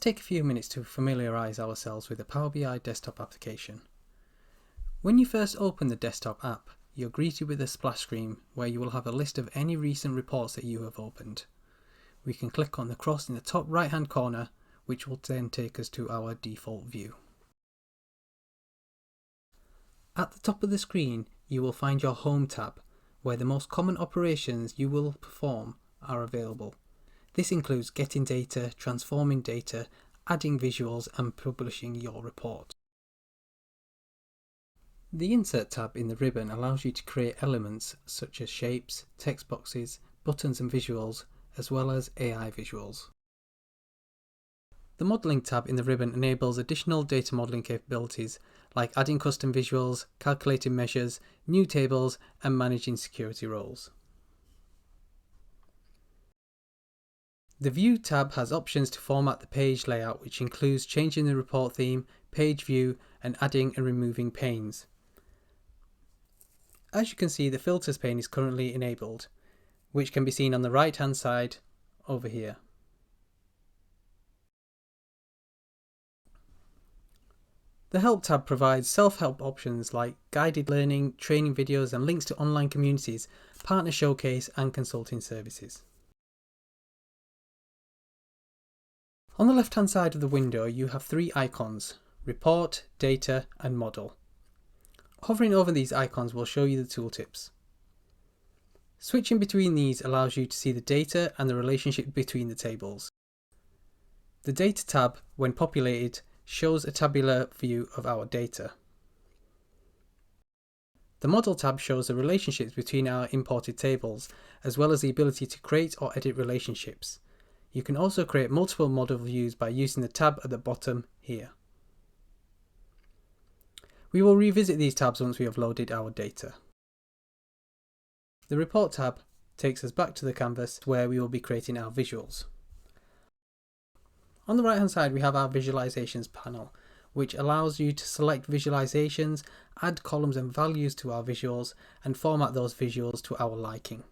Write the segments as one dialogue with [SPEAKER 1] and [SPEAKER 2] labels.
[SPEAKER 1] take a few minutes to familiarise ourselves with the Power BI desktop application. When you first open the desktop app, you're greeted with a splash screen where you will have a list of any recent reports that you have opened. We can click on the cross in the top right hand corner, which will then take us to our default view. At the top of the screen, you will find your Home tab, where the most common operations you will perform are available. This includes getting data, transforming data, adding visuals and publishing your report. The Insert tab in the ribbon allows you to create elements such as shapes, text boxes, buttons and visuals, as well as AI visuals. The Modelling tab in the ribbon enables additional data modelling capabilities like adding custom visuals, calculating measures, new tables and managing security roles. The View tab has options to format the page layout, which includes changing the report theme, page view and adding and removing panes. As you can see, the Filters pane is currently enabled, which can be seen on the right hand side over here. The Help tab provides self-help options like guided learning, training videos and links to online communities, partner showcase and consulting services. On the left hand side of the window you have three icons: Report, Data and Model. Hovering over these icons will show you the tooltips. Switching between these allows you to see the data and the relationship between the tables. The Data tab, when populated, shows a tabular view of our data. The Model tab shows the relationships between our imported tables, as well as the ability to create or edit relationships. You can also create multiple model views by using the tab at the bottom here. We will revisit these tabs once we have loaded our data. The Report tab takes us back to the canvas where we will be creating our visuals. On the right hand side we have our Visualizations panel, which allows you to select visualizations, add columns and values to our visuals and format those visuals to our liking.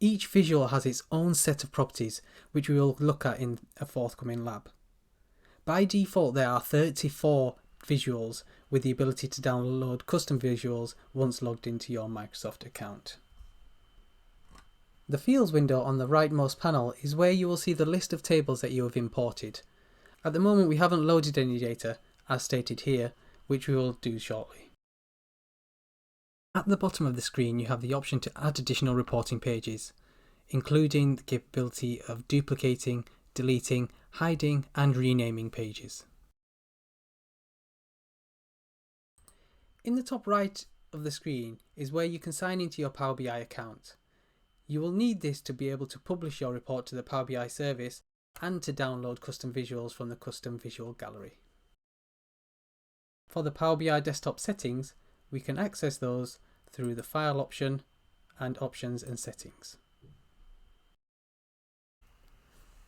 [SPEAKER 1] Each visual has its own set of properties, which we will look at in a forthcoming lab. By default there are 34 visuals with the ability to download custom visuals once logged into your Microsoft account. The Fields window on the rightmost panel is where you will see the list of tables that you have imported. At the moment we haven't loaded any data, as stated here, which we will do shortly. At the bottom of the screen you have the option to add additional reporting pages, including the capability of duplicating, deleting, hiding and renaming pages. In the top right of the screen is where you can sign into your Power BI account. You will need this to be able to publish your report to the Power BI service and to download custom visuals from the custom visual gallery. For the Power BI desktop settings, we can access those through the File option and Options and Settings.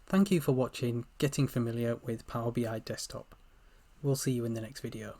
[SPEAKER 1] Thank you for watching Getting Familiar with Power BI Desktop. We'll see you in the next video.